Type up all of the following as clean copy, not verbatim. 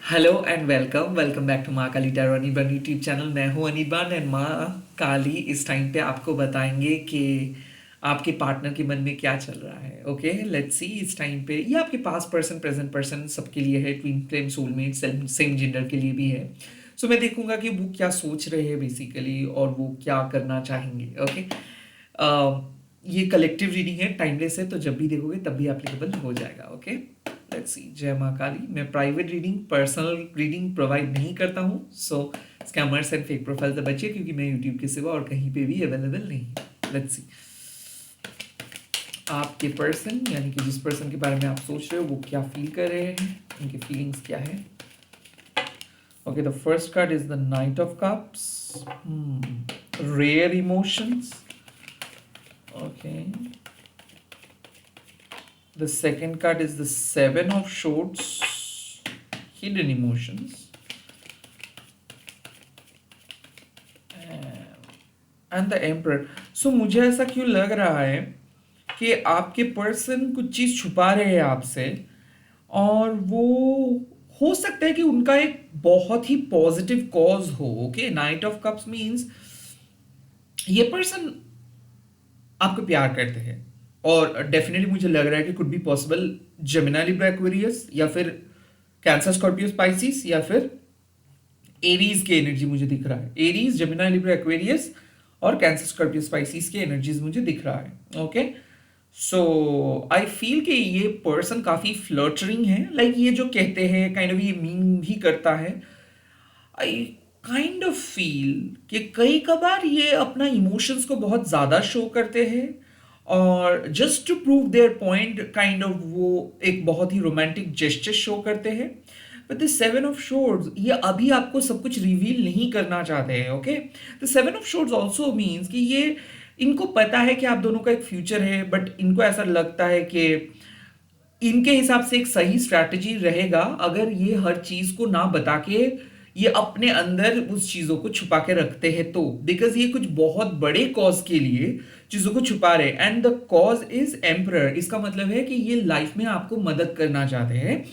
Hello and welcome back to Maa Kali tarot Anirban YouTube channel. मैं हूँ Anirban and माँ काली इस टाइम पे आपको बताएंगे कि आपके पार्टनर के मन में क्या चल रहा है। ओके, लेट्स सी इस टाइम पे ये आपके पास्ट पर्सन, प्रेजेंट पर्सन सबके लिए है, twin flame, soulmate, same gender के लिए भी है। सो मैं देखूंगा कि वो क्या सोच रहे हैं बेसिकली और वो क्या करना चाहेंगे। ओके, ये कलेक्टिव रीडिंग है, टाइमलेस है, तो जब भी देखोगे तब भी एप्लीकेबल हो जाएगा। Okay, let's see. जय माँ काली। मैं private reading, personal reading provide नहीं करता हूँ, सो स्कैमर्स एंड फेक प्रोफाइल से बचिए क्योंकि मैं यूट्यूब के सिवा और कहीं पे भी अवेलेबल नहीं। लेट्स सी, आपके पर्सन यानी कि जिस पर्सन के बारे में आप सोच रहे हो वो क्या फील कर रहे हैं, उनकी फीलिंग्स क्या है। Okay, the first card is the knight of cups, rare emotions. Okay, the second card is the Seven of Swords, hidden emotions. And the Emperor. So मुझे ऐसा क्यों लग रहा है कि आपके पर्सन कुछ चीज़ छुपा रहे हैं आपसे, और वो हो सकता है कि उनका एक बहुत ही पॉजिटिव कॉज हो। Okay, night of cups means ये पर्सन आपको प्यार करते हैं, और डेफिनेटली मुझे लग रहा है कि could be possible Gemini, Libra, Aquarius, या फिर कैंसर, स्कॉर्पियो, स्पाइसिस, या फिर एरीज की एनर्जी मुझे दिख रहा है। एरीज, जेमिनी, लिब्रा, एक्वेरियस और कैंसर, स्कॉर्पियो, स्पाइसिस की एनर्जीज मुझे दिख रहा है। ओके, सो आई फील कि ये पर्सन काफी फ्लर्टरिंग है, लाइक ये जो कहते हैं काइंड ऑफ ये मीन भी करता है। आई काइंड ऑफ फील कि कई कबार ये अपना इमोशंस को बहुत ज़्यादा शो करते हैं, और just to prove their point kind of वो एक बहुत ही रोमांटिक जेस्चर शो करते हैं। But the seven of swords ये अभी आपको सब कुछ रिवील नहीं करना चाहते हैं। Okay, the seven of swords also means कि ये इनको पता है कि आप दोनों का एक फ्यूचर है, बट इनको ऐसा लगता है कि इनके हिसाब से एक सही स्ट्रैटेजी रहेगा अगर ये हर चीज को ना बता के ये अपने अंदर उस चीजों को छुपा के रखते हैं, तो बिकॉज ये कुछ बहुत बड़े कॉज के लिए चीजों को छुपा रहे। And the cause is emperor, इसका मतलब है कि ये लाइफ में आपको मदद करना चाहते हैं।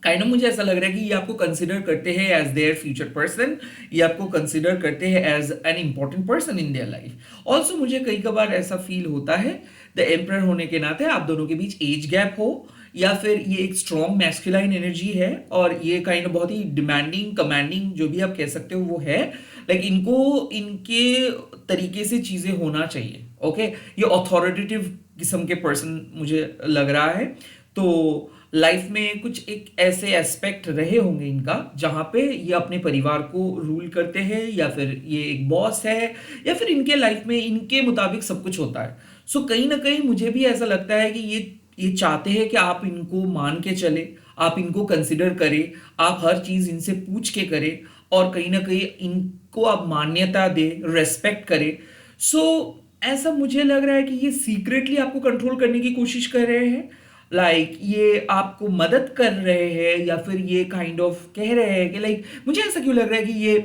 काइंड ऑफ मुझे ऐसा लग रहा है कि ये आपको कंसिडर करते हैं एज देयर फ्यूचर पर्सन, ये आपको कंसिडर करते हैं as an important person in their life. Also मुझे कई बार ऐसा फील होता है द एम्परर होने के नाते आप दोनों के बीच एज गैप हो, या फिर ये एक स्ट्रॉन्ग मैस्कुलाइन एनर्जी है, और ये काइंड ऑफ बहुत ही डिमांडिंग, कमांडिंग, जो भी आप कह सकते हो वो है। लाइक इनको इनके तरीके से चीजें होना चाहिए। ओके, ये अथॉरिटेटिव किस्म के पर्सन मुझे लग रहा है। तो लाइफ में कुछ एक ऐसे एस्पेक्ट रहे होंगे इनका जहां पे ये अपने परिवार को रूल करते हैं, या फिर ये एक बॉस है, या फिर इनके लाइफ में इनके मुताबिक सब कुछ होता है। सो कहीं ना कहीं मुझे भी ऐसा लगता है कि ये चाहते हैं कि आप इनको मान के चले, आप इनको कंसिडर करें, आप हर चीज इनसे पूछ के करें, और कहीं ना कहीं इनको आप मान्यता दे, रेस्पेक्ट करें। सो ऐसा मुझे लग रहा है कि ये सीक्रेटली आपको कंट्रोल करने की कोशिश कर रहे हैं। ये आपको मदद कर रहे हैं, या फिर ये काइंड ऑफ कह रहे हैं कि मुझे ऐसा क्यों लग रहा है कि ये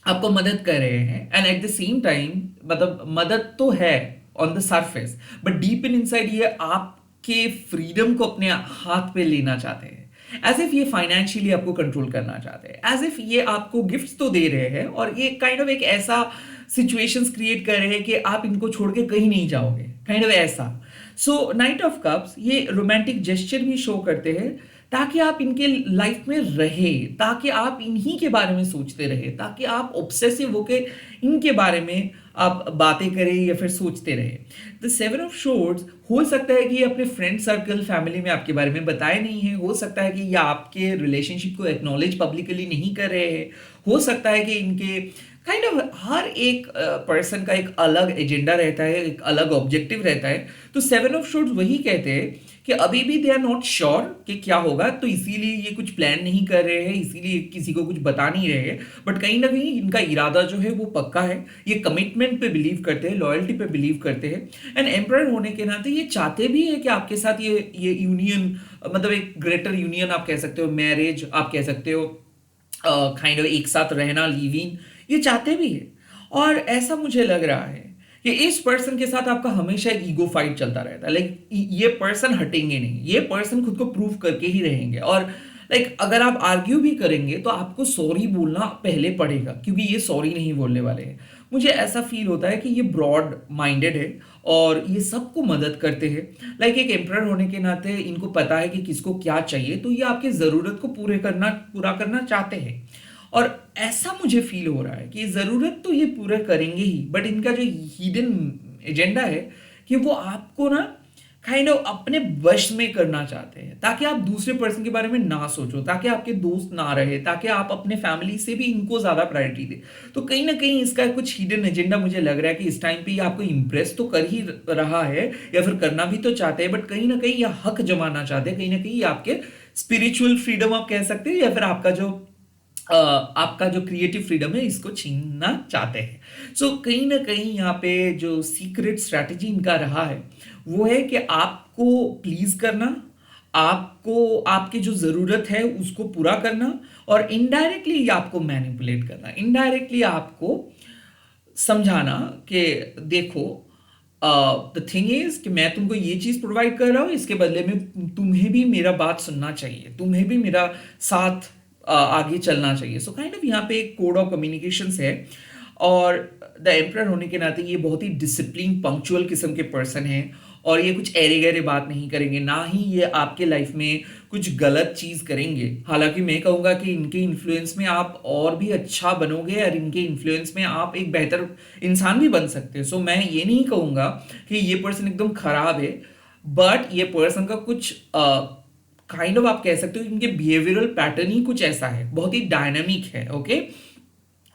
आपको मदद कर रहे हैं, and at the same time मतलब मदद तो है on the surface, but deep in inside ये आपके फ्रीडम को अपने हाथ पे लेना चाहते हैं। एज इफ ये फाइनेंशियली आपको कंट्रोल करना चाहते हैं, एज इफ ये आपको गिफ्ट्स तो दे रहे हैं, और ये काइंड ऑफ एक ऐसा सिचुएशंस क्रिएट कर रहे हैं कि आप इनको छोड़ के कहीं नहीं जाओगे, काइंड ऑफ ऐसा। सो नाइट ऑफ कप्स ये रोमांटिक जेस्चर भी शो करते हैं, ताकि आप इनके लाइफ में रहे, ताकि आप इन्हीं के बारे में सोचते रहे, ताकि आप ऑब्सेसिव होके इनके बारे में आप बातें करें या फिर सोचते रहे। द सेवन ऑफ शोर्ड्स हो सकता है कि ये अपने फ्रेंड सर्कल, फैमिली में आपके बारे में बताए नहीं है, हो सकता है कि ये आपके रिलेशनशिप को एक्नॉलेज पब्लिकली नहीं कर रहे हैं, हो सकता है कि इनके काइंड ऑफ हर एक पर्सन का एक अलग एजेंडा रहता है, एक अलग ऑब्जेक्टिव रहता है। तो सेवन ऑफ शोर्ड्स वही कहते हैं कि अभी भी दे आर नॉट श्योर कि क्या होगा, तो इसीलिए ये कुछ प्लान नहीं कर रहे हैं, इसीलिए किसी को कुछ बता नहीं रहे हैं, बट कहीं ना कहीं इनका इरादा जो है वो पक्का है। ये कमिटमेंट पे बिलीव करते हैं, लॉयल्टी पे बिलीव करते हैं, एंड एम्परर होने के नाते ये चाहते भी है कि आपके साथ ये यूनियन, मतलब एक ग्रेटर यूनियन आप कह सकते हो, मैरिज आप कह सकते हो, काइंड ऑफ एक साथ रहना, लिव इन, ये चाहते भी है। और ऐसा मुझे लग रहा है कि इस पर्सन के साथ आपका हमेशा एक ईगो फाइट चलता रहता है। ये पर्सन हटेंगे नहीं, ये पर्सन खुद को प्रूव करके ही रहेंगे, और लाइक अगर आप आर्ग्यू भी करेंगे तो आपको सॉरी बोलना पहले पड़ेगा, क्योंकि ये सॉरी नहीं बोलने वाले हैं। मुझे ऐसा फील होता है कि ये ब्रॉड माइंडेड है और ये सबको मदद करते हैं। लाइक एक एम्परर होने के नाते इनको पता है कि किसको क्या चाहिए, तो ये आपकी ज़रूरत को पूरा करना चाहते हैं। और ऐसा मुझे फील हो रहा है कि ज़रूरत तो ये पूरा करेंगे ही, बट इनका जो हिडन एजेंडा है कि वो आपको ना काइंड ऑफ अपने वश में करना चाहते हैं, ताकि आप दूसरे पर्सन के बारे में ना सोचो, ताकि आपके दोस्त ना रहे, ताकि आप अपने फैमिली से भी इनको ज्यादा प्रायोरिटी दे। तो कहीं ना कहीं इसका कुछ हिडन एजेंडा मुझे लग रहा है कि इस टाइम पे ये आपको इंप्रेस तो कर ही रहा है, या फिर करना भी तो चाहते हैं, बट कहीं ना कहीं ये हक जमाना चाहते हैं, कहीं ना कहीं ये आपके स्पिरिचुअल फ्रीडम आप कह सकते हैं, या फिर आपका जो क्रिएटिव फ्रीडम है इसको छीनना चाहते हैं। सो कहीं ना कहीं यहाँ पे जो सीक्रेट स्ट्रैटेजी इनका रहा है वो है कि आपको प्लीज करना, आपको आपकी जो जरूरत है उसको पूरा करना, और इनडायरेक्टली आपको मैनिपुलेट करना, इनडायरेक्टली आपको समझाना कि देखो द थिंग इज कि मैं तुमको ये चीज प्रोवाइड कर रहा हूँ, इसके बदले में तुम्हें भी मेरा बात सुनना चाहिए, तुम्हें भी मेरा साथ आगे चलना चाहिए। सो काइंड ऑफ यहाँ पे एक कोड ऑफ कम्युनिकेशंस है। और द एम्परर होने के नाते ये बहुत ही डिसिप्लिन पंक्चुअल किस्म के पर्सन हैं, और ये कुछ ऐरे गहरे बात नहीं करेंगे, ना ही ये आपके लाइफ में कुछ गलत चीज करेंगे। हालांकि मैं कहूंगा कि इनके इन्फ्लुएंस में आप और भी अच्छा बनोगे, और इनके इन्फ्लुएंस में आप एक बेहतर इंसान भी बन सकते हो। सो मैं ये नहीं कहूंगा कि ये पर्सन एकदम खराब है, बट ये पर्सन का कुछ काइंड ऑफ आप कह सकते हो इनके बिहेवियरल पैटर्न ही कुछ ऐसा है, बहुत ही डायनामिक है। ओके,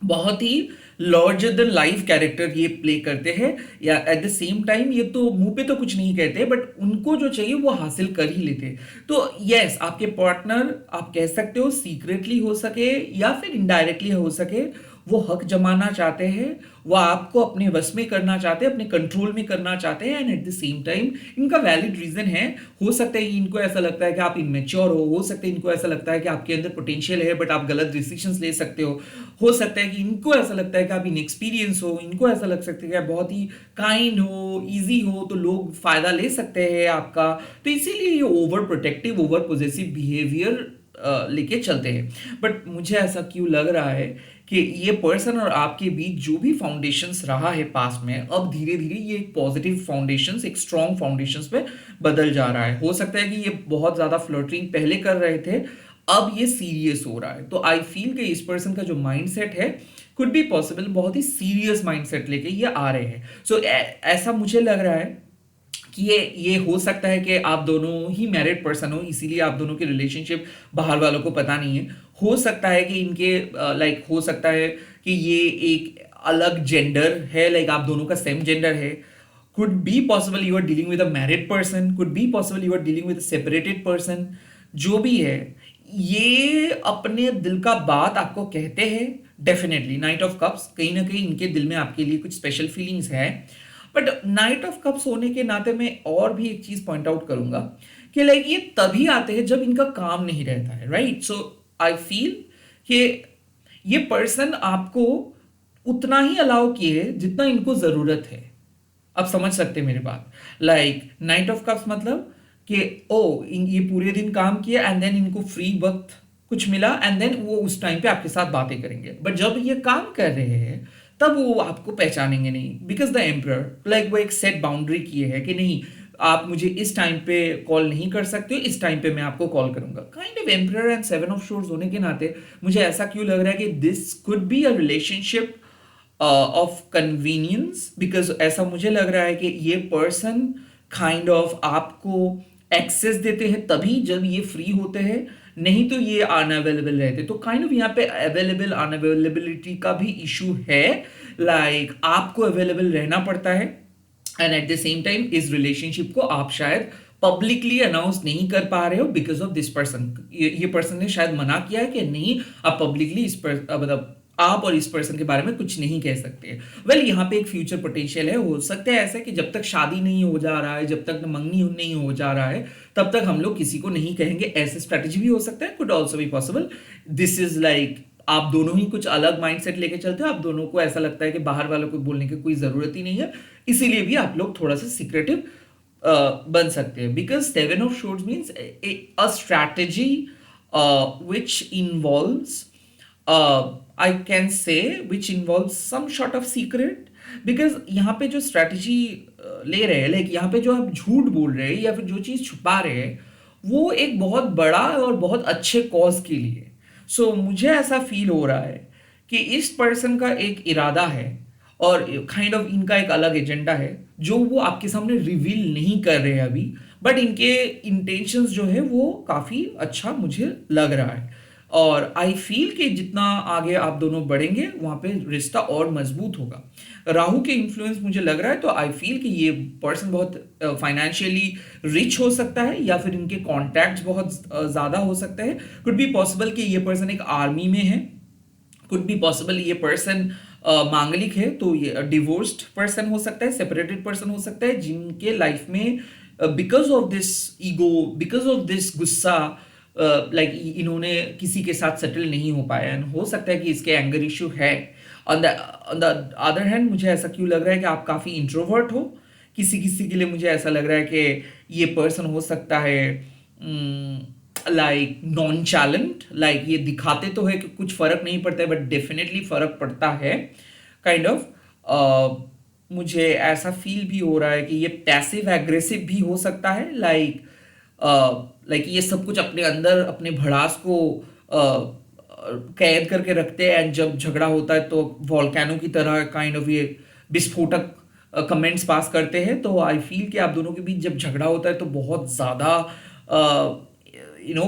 बहुत ही लार्जर देन लाइफ कैरेक्टर ये प्ले करते हैं, या एट द सेम टाइम ये तो मुंह पे तो कुछ नहीं कहते, बट उनको जो चाहिए वो हासिल कर ही लेते हैं। तो यस, आपके पार्टनर आप कह सकते हो सीक्रेटली हो सके या फिर इनडायरेक्टली हो सके, वो हक जमाना चाहते हैं, वो आपको अपने वश में करना चाहते हैं, अपने कंट्रोल में करना चाहते हैं, and at the same time इनका वैलिड रीजन है। हो सकता है कि इनको ऐसा लगता है कि आप इमेच्योर हो सकता है इनको ऐसा लगता है कि आपके अंदर पोटेंशियल है बट आप गलत डिसीजंस ले सकते हो सकता है कि इनको ऐसा लगता है कि आप इनएक्सपीरियंस हो, इनको ऐसा लग सकता है कि आप बहुत ही काइंड हो, इजी हो, तो लोग फायदा ले सकते हैं आपका। तो इसीलिए ये over protective, over possessive behaviour लेके चलते हैं। बट मुझे ऐसा क्यों लग रहा है कि ये पर्सन और आपके बीच जो भी फाउंडेशंस रहा है पास में, अब धीरे धीरे ये एक पॉजिटिव फाउंडेशंस, एक स्ट्रॉन्ग फाउंडेशंस पे बदल जा रहा है। हो सकता है कि ये बहुत ज्यादा फ्लर्टिंग पहले कर रहे थे, अब ये सीरियस हो रहा है। तो आई फील कि इस पर्सन का जो माइंडसेट है कुड बी पॉसिबल बहुत ही सीरियस माइंडसेट लेके ये आ रहे हैं। सो ऐसा मुझे लग रहा है कि ये हो सकता है कि आप दोनों ही मैरिड पर्सन हो, इसीलिए आप दोनों की रिलेशनशिप बाहर वालों को पता नहीं है। हो सकता है कि इनके लाइक हो सकता है कि ये एक अलग जेंडर है, लाइक आप दोनों का सेम जेंडर है। Could be possible you are dealing with a married person, could be possible you are dealing with a separated person. जो भी है, ये अपने दिल का बात आपको कहते हैं। डेफिनेटली नाइट ऑफ कप्स, कहीं ना कहीं इनके दिल में आपके लिए कुछ स्पेशल फीलिंग्स है। बट नाइट ऑफ कप्स होने के नाते मैं और भी एक चीज पॉइंट आउट करूंगा कि लाइक ये तभी आते हैं जब इनका काम नहीं रहता है, राइट। सो आई फील कि ये पर्सन आपको उतना ही अलाउ किए जितना इनको जरूरत है। आप समझ सकते हैं मेरी बात। लाइक नाइट ऑफ कप्स मतलब कि ये पूरे दिन काम किया एंड देन इनको फ्री वक्त कुछ मिला, एंड देन वो उस टाइम पे आपके साथ बातें करेंगे। बट जब ये काम कर रहे हैं तब वो आपको पहचानेंगे नहीं, बिकॉज द एम्परर लाइक वो एक सेट बाउंड्री किए है कि नहीं, आप मुझे इस टाइम पे कॉल नहीं कर सकते हो, इस टाइम पे मैं आपको कॉल करूंगा। Kind of emperor and seven of shores होने के नाते मुझे ऐसा क्यों लग रहा है कि this could be a relationship of convenience, because ऐसा मुझे लग रहा है कि ये पर्सन काइंड ऑफ आपको एक्सेस देते हैं तभी जब ये फ्री होते हैं, नहीं तो ये अनअवेलेबल रहते। तो काइंड ऑफ यहाँ पे अवेलेबल अनअवेलेबिलिटी का भी इशू है। लाइक आपको अवेलेबल रहना पड़ता है, and at the same time इस रिलेशनशिप को आप शायद पब्लिकली अनाउंस नहीं कर पा रहे हो बिकॉज ऑफ दिस पर्सन। ये पर्सन ने शायद मना किया है कि नहीं, आप पब्लिकली इस पर मतलब आप और इस पर्सन के बारे में कुछ नहीं कह सकते। वेल यहाँ पे एक फ्यूचर पोटेंशियल है। हो सकता है ऐसा कि जब तक शादी नहीं हो जा रहा है, जब तक मंगनी नहीं हो जा रहा है, तब तक हम लोग किसी को नहीं कहेंगे। ऐसे स्ट्रेटेजी भी हो सकता है, could also be possible. This is like आप दोनों ही कुछ अलग माइंडसेट लेके चलते हो, आप दोनों को ऐसा लगता है कि बाहर वालों को बोलने की कोई जरूरत ही नहीं है, इसीलिए भी आप लोग थोड़ा सा सीक्रेटिव बन सकते हैं। Because seven of swords means a strategy which involves I can say which involves some sort of secret, because यहाँ पे जो स्ट्रैटेजी ले रहे हैं, लाइक यहाँ पे जो आप झूठ बोल रहे हैं या फिर जो चीज़ छुपा रहे हैं, वो एक बहुत बड़ा और बहुत अच्छे कॉज के लिए। सो मुझे ऐसा फील हो रहा है कि इस पर्सन का एक इरादा है और काइंड ऑफ इनका एक अलग एजेंडा है जो वो आपके सामने रिवील नहीं कर रहे हैं अभी, बट इनके इंटेंशंस जो है वो काफ़ी अच्छा मुझे लग रहा है। और आई फील कि जितना आगे आप दोनों बढ़ेंगे वहाँ पे रिश्ता और मजबूत होगा। राहु के इन्फ्लुएंस मुझे लग रहा है, तो आई फील कि ये पर्सन बहुत फाइनेंशियली रिच हो सकता है या फिर इनके कॉन्टैक्ट्स बहुत ज़्यादा हो सकते हैं। कुड बी पॉसिबल कि ये पर्सन एक आर्मी में है, कुड बी पॉसिबल ये पर्सन मांगलिक है, तो ये डिवोर्स्ड पर्सन हो सकता है, सेपरेटेड पर्सन हो सकता है, जिनके लाइफ में because of this ego, because of this गुस्सा, लाइक इन्होंने किसी के साथ सेटल नहीं हो पाया, एंड हो सकता है कि इसके एंगर इशू है। ऑन द अदर हैंड मुझे ऐसा क्यों लग रहा है कि आप काफ़ी इंट्रोवर्ट हो। किसी किसी के लिए मुझे ऐसा लग रहा है कि ये पर्सन हो सकता है लाइक नॉन चैलेंट, लाइक ये दिखाते तो है कि कुछ फर्क नहीं पड़ता है, बट डेफिनेटली फर्क पड़ता है काइंड ऑफ। मुझे ऐसा फील भी हो रहा है कि ये पैसिव एग्रेसिव भी हो सकता है, लाइक ये सब कुछ अपने अंदर अपने भड़ास को कैद करके रखते हैं, एंड जब झगड़ा होता है तो वॉल्केनो की तरह काइंड ऑफ ये विस्फोटक कमेंट्स पास करते हैं। तो आई फील कि आप दोनों के बीच जब झगड़ा होता है तो बहुत ज़्यादा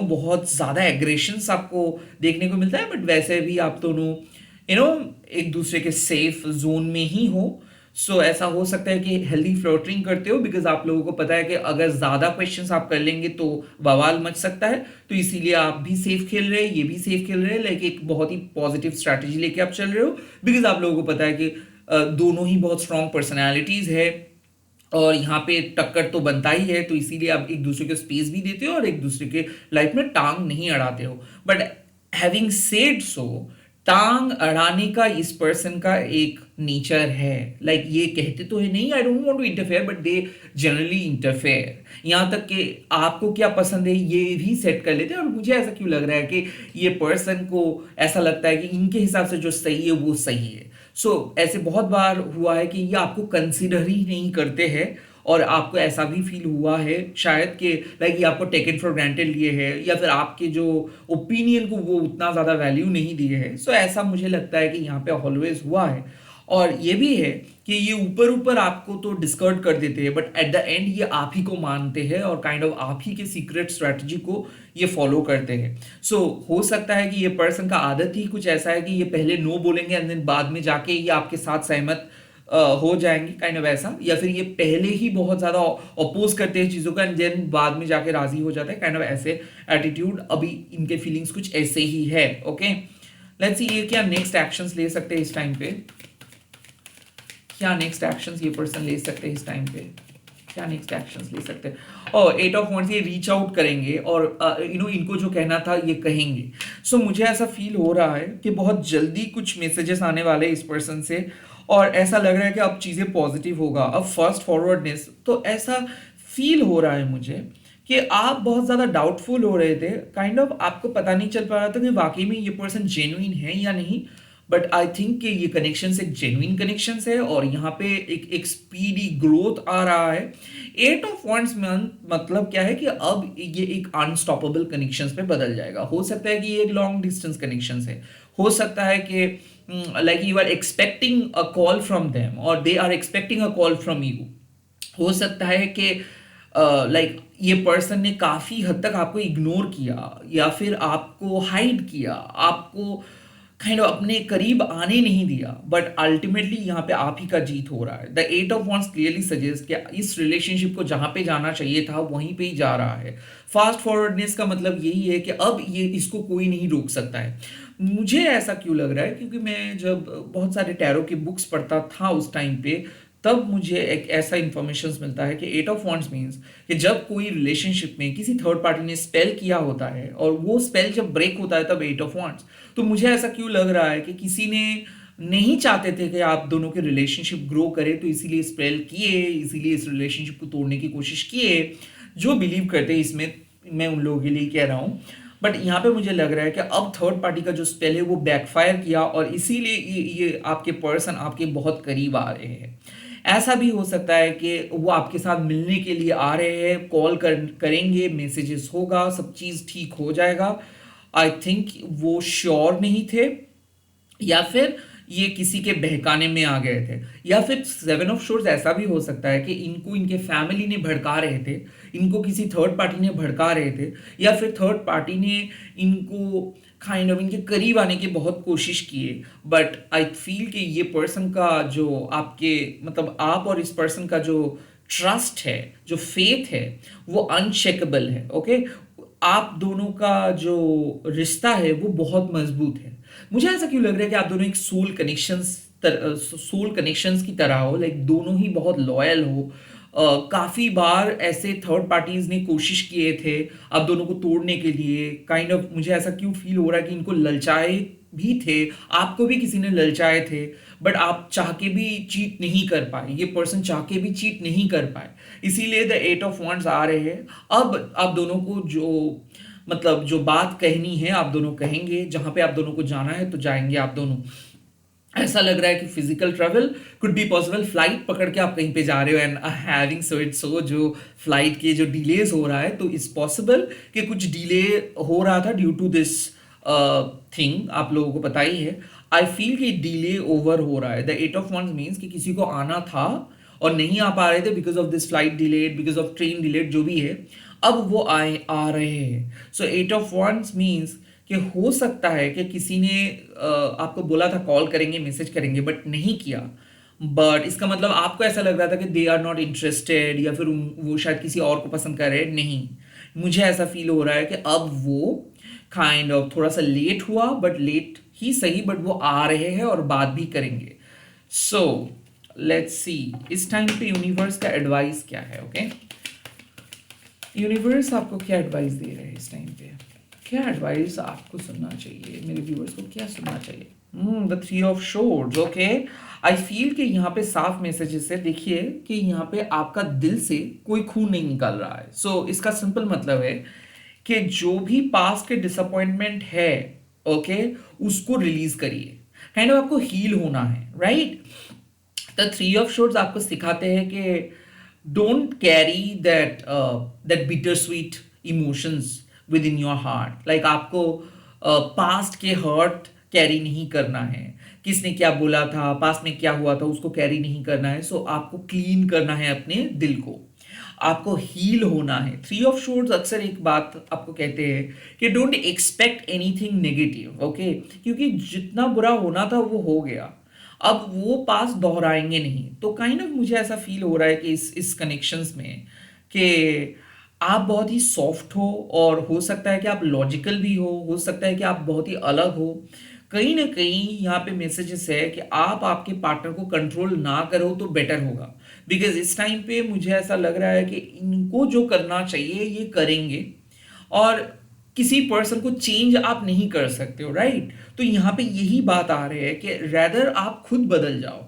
बहुत ज़्यादा एग्रेशंस आपको देखने को मिलता है, बट वैसे भी आप दोनों एक दूसरे के सेफ जोन में ही हो। सो ऐसा हो सकता है कि हेल्दी फ्लोटिंग करते हो, बिकॉज आप लोगों को पता है कि अगर ज़्यादा क्वेश्चंस आप कर लेंगे तो बवाल मच सकता है, तो इसीलिए आप भी सेफ खेल रहे हैं, ये भी सेफ खेल रहे हैं, लाइक एक बहुत ही पॉजिटिव स्ट्रैटेजी लेके आप चल रहे हो, बिकॉज आप लोगों को पता है कि दोनों ही बहुत स्ट्रॉन्ग पर्सनैलिटीज़ है और यहाँ पे टक्कर तो बनता ही है, तो इसीलिए आप एक दूसरे को स्पेस भी देते हो और एक दूसरे के लाइफ में टांग नहीं अड़ाते हो। बट हैविंग सेड सो, टांग अड़ाने का इस पर्सन का एक नेचर है, लाइक ये कहते तो है नहीं I don't want to interfere, but they generally interfere. यहाँ तक कि आपको क्या पसंद है ये भी सेट कर लेते हैं, और मुझे ऐसा क्यों लग रहा है कि ये पर्सन को ऐसा लगता है कि इनके हिसाब से जो सही है वो सही है। ऐसे बहुत बार हुआ है कि ये आपको कंसिडर ही नहीं करते हैं, और आपको ऐसा भी फील हुआ है शायद कि लाइक ये आपको टेकन फॉर ग्रांटेड लिए है, या फिर आपके जो ओपिनियन को वो उतना ज़्यादा वैल्यू नहीं दिए है। ऐसा मुझे लगता है कि यहाँ पे ऑलवेज हुआ है। और ये भी है कि ये ऊपर ऊपर आपको तो डिस्कर्ड कर देते हैं, बट एट द एंड ये आप ही को मानते हैं और काइंड ऑफ आप ही के सीक्रेट स्ट्रेटजी को ये फॉलो करते हैं। हो सकता है कि ये पर्सन का आदत ही कुछ ऐसा है कि ये पहले नो बोलेंगे एंड देन बाद में जाके ये आपके साथ सहमत हो जाएंगे, काइंड ऑफ ऐसा, या फिर ये पहले ही बहुत ज़्यादा अपोज करते हैं चीज़ों का एंड देन बाद में जाके राजी हो जाते हैं, काइंड ऑफ ऐसे एटीट्यूड अभी इनके फीलिंग्स कुछ ऐसे ही है। ओके, लेट्स सी ये क्या नेक्स्ट एक्शंस ले सकते हैं इस टाइम पे, क्या नेक्स्ट एक्शंस ये पर्सन ले सकते हैं इस टाइम पे, क्या नेक्स्ट एक्शंस ले सकते हैं। और 8 ऑफ वांड्स, ये रीच आउट करेंगे और इनको जो कहना था ये कहेंगे। मुझे ऐसा फील हो रहा है कि बहुत जल्दी कुछ मैसेजेस आने वाले हैं इस पर्सन से, और ऐसा लग रहा है कि अब चीज़ें पॉजिटिव होगा, अब फर्स्ट फॉरवर्डनेस। तो ऐसा फील हो रहा है मुझे कि आप बहुत ज़्यादा डाउटफुल हो रहे थे, काइंड ऑफ आपको पता नहीं चल पा रहा था कि वाकई में ये पर्सन जेन्युइन है या नहीं, बट आई थिंक कि ये कनेक्शन एक जेन्युइन कनेक्शन है और यहाँ पे एक स्पीडी ग्रोथ आ रहा है। 8 ऑफ वॉन्ड्स मतलब क्या है कि अब ये एक अनस्टॉपेबल कनेक्शंस पे बदल जाएगा। हो सकता है कि ये एक लॉन्ग डिस्टेंस कनेक्शंस है, हो सकता है कि like you are expecting a call from them और they are expecting a call from you. हो सकता है कि लाइक ये पर्सन ने काफ़ी हद तक आपको इग्नोर किया या फिर आपको हाइड किया, आपको काइंड ऑफ अपने करीब आने नहीं दिया, बट अल्टीमेटली यहाँ पे आप ही का जीत हो रहा है। The 8 of wands clearly suggest कि इस रिलेशनशिप को जहाँ पे जाना चाहिए था वहीं पे ही जा रहा है। फास्ट फॉरवर्डनेस का मतलब यही है कि अब ये इसको कोई नहीं रोक सकता है। मुझे ऐसा क्यों लग रहा है, क्योंकि मैं जब बहुत सारे टैरो की बुक्स पढ़ता था उस टाइम पे, तब मुझे एक ऐसा इंफॉर्मेशन मिलता है कि 8 ऑफ वॉन्ड्स मीन्स कि जब कोई रिलेशनशिप में किसी थर्ड पार्टी ने स्पेल किया होता है और वो स्पेल जब ब्रेक होता है तब 8 ऑफ वॉन्ड्स। तो मुझे ऐसा क्यों लग रहा है कि किसी ने नहीं चाहते थे कि आप दोनों के रिलेशनशिप ग्रो करे, तो इसीलिए स्पेल किए, इसीलिए इस रिलेशनशिप को तोड़ने की कोशिश किए। जो बिलीव करते हैं इसमें, मैं उन लोगों के लिए कह रहा हूँ। बट यहाँ पे मुझे लग रहा है कि अब थर्ड पार्टी का जो स्पेल है वो बैकफायर किया, और इसीलिए ये आपके पर्सन आपके बहुत करीब आ रहे हैं। ऐसा भी हो सकता है कि वो आपके साथ मिलने के लिए आ रहे हैं, करेंगे, मैसेजेस होगा, सब चीज़ ठीक हो जाएगा। आई थिंक वो श्योर नहीं थे, या फिर ये किसी के बहकाने में आ गए थे, या फिर सेवन ऑफ शोर्स ऐसा भी हो सकता है कि इनको इनके फैमिली ने भड़का रहे थे, इनको किसी थर्ड पार्टी ने भड़का रहे थे, या फिर थर्ड पार्टी ने इनको इनके करीब आने की बहुत कोशिश किए। बट आई फील कि ये पर्सन का जो आपके मतलब आप और इस पर्सन का जो ट्रस्ट है, जो फेथ है, वो अनशेकेबल है। ओके, आप दोनों का जो रिश्ता है वो बहुत मजबूत है। मुझे ऐसा क्यों लग रहा है कि आप दोनों एक सोल कनेक्शंस की तरह हो, लाइक दोनों ही बहुत लॉयल हो। काफी बार ऐसे थर्ड पार्टीज ने कोशिश किए थे आप दोनों को तोड़ने के लिए। मुझे ऐसा क्यों फील हो रहा है कि इनको ललचाए भी थे, आपको भी किसी ने ललचाए थे, बट आप चाह के भी चीट नहीं कर पाए, ये पर्सन चाह के भी चीट नहीं कर पाए, इसीलिए द एट ऑफ वंड्स आ रहे हैं। अब आप दोनों को जो जो बात कहनी है आप दोनों कहेंगे, जहां पे आप दोनों को जाना है तो जाएंगे आप दोनों। ऐसा लग रहा है कि physical travel could be possible, flight पकड़ के आप कहीं पे जा रहे हो एंड हैविंग सो जो फ्लाइट के जो डिलेज हो रहा है, तो इट्स पॉसिबल कि कुछ डिले हो रहा था ड्यू टू दिस थिंग, आप लोगों को पता ही है। आई फील कि डिले ओवर हो रहा है। The eight of wands means कि किसी को आना था और नहीं आ पा रहे थे because of this flight delayed, because of train delayed, जो भी है, अब वो आ रहे हैं। सो एट ऑफ वंस मीन्स कि हो सकता है कि किसी ने आपको बोला था कॉल करेंगे, मैसेज करेंगे, बट नहीं किया। बट इसका मतलब आपको ऐसा लग रहा था कि दे आर नॉट इंटरेस्टेड, या फिर वो शायद किसी और को पसंद कर रहे हैं। नहीं, मुझे ऐसा फील हो रहा है कि अब वो थोड़ा सा लेट हुआ, बट लेट ही सही, बट वो आ रहे हैं और बात भी करेंगे। सो लेट्स सी इस टाइम पे यूनिवर्स का एडवाइस क्या है। ओके, यूनिवर्स आपको क्या एडवाइस दे रहे हैं इस टाइम पे? क्या एडवाइस आपको सुनना चाहिए, मेरे व्यूअर्स को क्या सुनना चाहिए? The three of swords. Okay, I feel कि यहाँ पे साफ मैसेजेस है। देखिए कि यहाँ पे आपका दिल से कोई खून नहीं निकल रहा है। सो इसका सिंपल मतलब है कि जो भी पास्ट के डिसअपॉइंटमेंट है, ओके, उसको रिलीज करिए। आपको हील होना है, राइट? द थ्री ऑफ शोर्ड्स आपको सिखाते हैं कि don't carry that bitter sweet emotions with in your heart. Like आपको पास्ट के हर्ट कैरी नहीं करना है, किसने क्या बोला था, पास्ट में क्या हुआ था, उसको कैरी नहीं करना है। सो आपको क्लीन करना है अपने दिल को, आपको हील होना है। थ्री ऑफ शोर्ड्स अक्सर एक बात आपको कहते हैं कि don't expect anything negative. Okay, क्योंकि जितना बुरा होना था वो हो गया, अब वो पास दोहराएंगे नहीं। तो मुझे ऐसा फील हो रहा है कि इस कनेक्शंस में कि आप बहुत ही सॉफ्ट हो, और हो सकता है कि आप लॉजिकल भी हो सकता है कि आप बहुत ही अलग हो। कहीं ना कहीं यहाँ पे मैसेजेस है कि आप आपके पार्टनर को कंट्रोल ना करो तो बेटर होगा, बिकॉज इस टाइम पे मुझे ऐसा लग रहा है कि इनको जो करना चाहिए ये करेंगे, और किसी पर्सन को चेंज आप नहीं कर सकते हो, राइट? तो यहाँ पे यही बात आ रही है कि रैदर आप खुद बदल जाओ।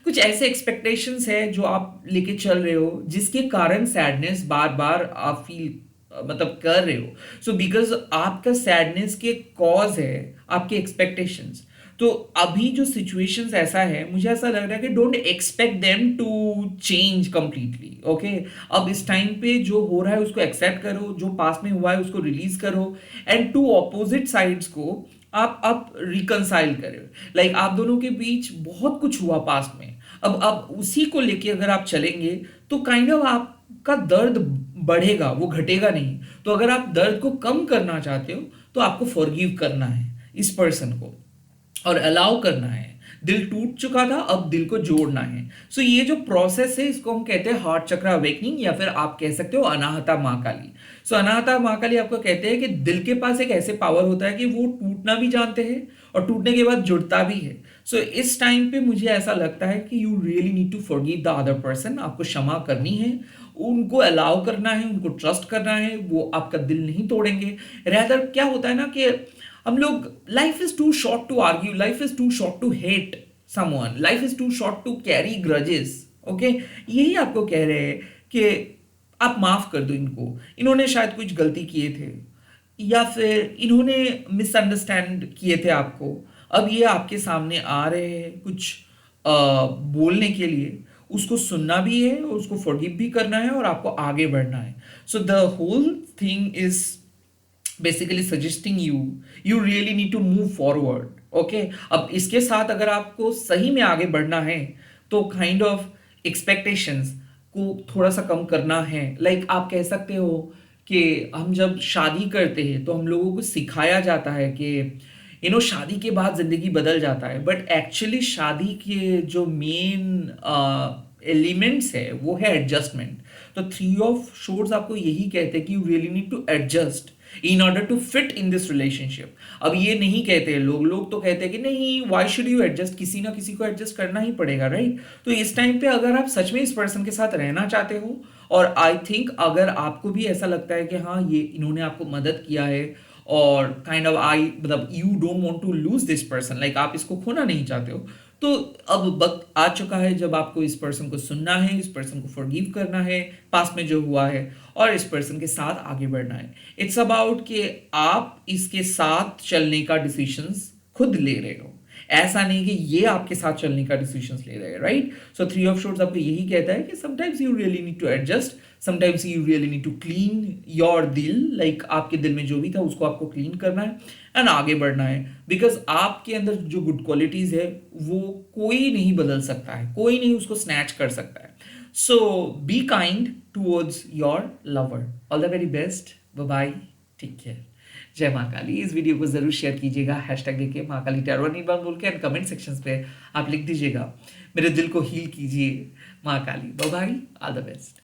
कुछ ऐसे एक्सपेक्टेशंस है जो आप लेके चल रहे हो, जिसके कारण सैडनेस बार बार आप फील कर रहे हो। सो बिकॉज आपका सैडनेस के कॉज है आपके एक्सपेक्टेशंस। तो अभी जो सिचुएशंस ऐसा है, मुझे ऐसा लग रहा है कि don't expect them to change completely. Okay, अब इस टाइम पे जो हो रहा है उसको एक्सेप्ट करो, जो पास में हुआ है उसको रिलीज करो, एंड टू ऑपोजिट साइड्स को आप रिकंसाइल करो। लाइक आप दोनों के बीच बहुत कुछ हुआ पास्ट में, अब उसी को लेके अगर आप चलेंगे तो आपका दर्द बढ़ेगा, वो घटेगा नहीं। तो अगर आप दर्द को कम करना चाहते हो तो आपको फॉरगिव करना है इस पर्सन को, और अलाउ करना है। दिल टूट चुका था, अब दिल को जोड़ना है। सो ये जो प्रोसेस है इसको हम कहते हैं हार्ट चक्र अवेकनिंग, या फिर आप कह सकते हो अनाहता महाकाली। सो अनाहता महाकाली आपको कहते हैं कि दिल के पास एक ऐसे पावर होता है कि वो टूटना भी जानते हैं और टूटने के बाद जुड़ता भी है। सो इस टाइम पे मुझे ऐसा लगता है कि you really need to forgive the other person. आपको क्षमा करनी है, उनको अलाउ करना है, उनको ट्रस्ट करना है, वो आपका दिल नहीं तोड़ेंगे। रैदर क्या होता है ना कि हम लोग, life is too short to argue, life is too short to hate someone, life is too short to carry grudges. Okay, यही आपको कह रहे हैं कि आप माफ कर दो इनको, इन्होंने शायद कुछ गलती किए थे, या फिर इन्होंने मिसअंडरस्टैंड किए थे आपको, अब ये आपके सामने आ रहे हैं कुछ बोलने के लिए, उसको सुनना भी है और उसको फॉरगिव भी करना है और आपको आगे बढ़ना है. So the whole thing is basically suggesting you really need to move forward. Okay, अब इसके साथ अगर आपको सही में आगे बढ़ना है तो काइंड ऑफ एक्सपेक्टेशंस को थोड़ा सा कम करना है. लाइक आप कह सकते हो कि हम जब शादी करते हैं तो हम लोगों को सिखाया जाता है कि शादी के बाद जिंदगी बदल जाता है, बट एक्चुअली शादी के जो मेन एलिमेंट्स है वो है एडजस्टमेंट. तो थ्री ऑफ शोर्स आपको यही कहते हैं कि you really need to adjust in order to fit in this relationship. अब ये नहीं कहते हैं लोग तो कहते हैं कि नहीं, व्हाई शुड यू एडजस्ट, किसी ना किसी को एडजस्ट करना ही पड़ेगा, राइट? तो इस टाइम पे अगर आप सच में इस पर्सन के साथ रहना चाहते हो, और आई थिंक अगर आपको भी ऐसा लगता है कि हाँ, ये इन्होंने आपको मदद किया है और काइंड ऑफ आई मतलब you don't want to lose this person, like आप इसको खोना नहीं चाहते हो, तो अब वक्त आ चुका है जब आपको इस पर्सन को सुनना है, इस पर्सन को फॉरगिव करना है पास्ट में जो हुआ है, और इस पर्सन के साथ आगे बढ़ना है. इट्स अबाउट कि आप इसके साथ चलने का डिसीजंस खुद ले रहे हो, ऐसा नहीं कि ये आपके साथ चलने का डिसीजंस ले रहे हैं, right? So three of swords आपको यही कहता है कि sometimes you really need to adjust, sometimes you really need to clean your दिल, लाइक आपके दिल में जो भी था उसको आपको क्लीन करना है एंड आगे बढ़ना है. बिकॉज आपके अंदर जो गुड क्वालिटीज है वो कोई नहीं बदल सकता है, कोई नहीं उसको स्नैच कर सकता है. So be kind towards your lover. All the very best. Bye bye. Take care. जय माँ काली. इस वीडियो को जरूर शेयर कीजिएगा, हैशटैग लेके माँ काली टैरो निर्बान बोल के, एंड कमेंट सेक्शंस पे आप लिख दीजिएगा मेरे दिल को हील कीजिए माँ Kali. Bye bye. All the best.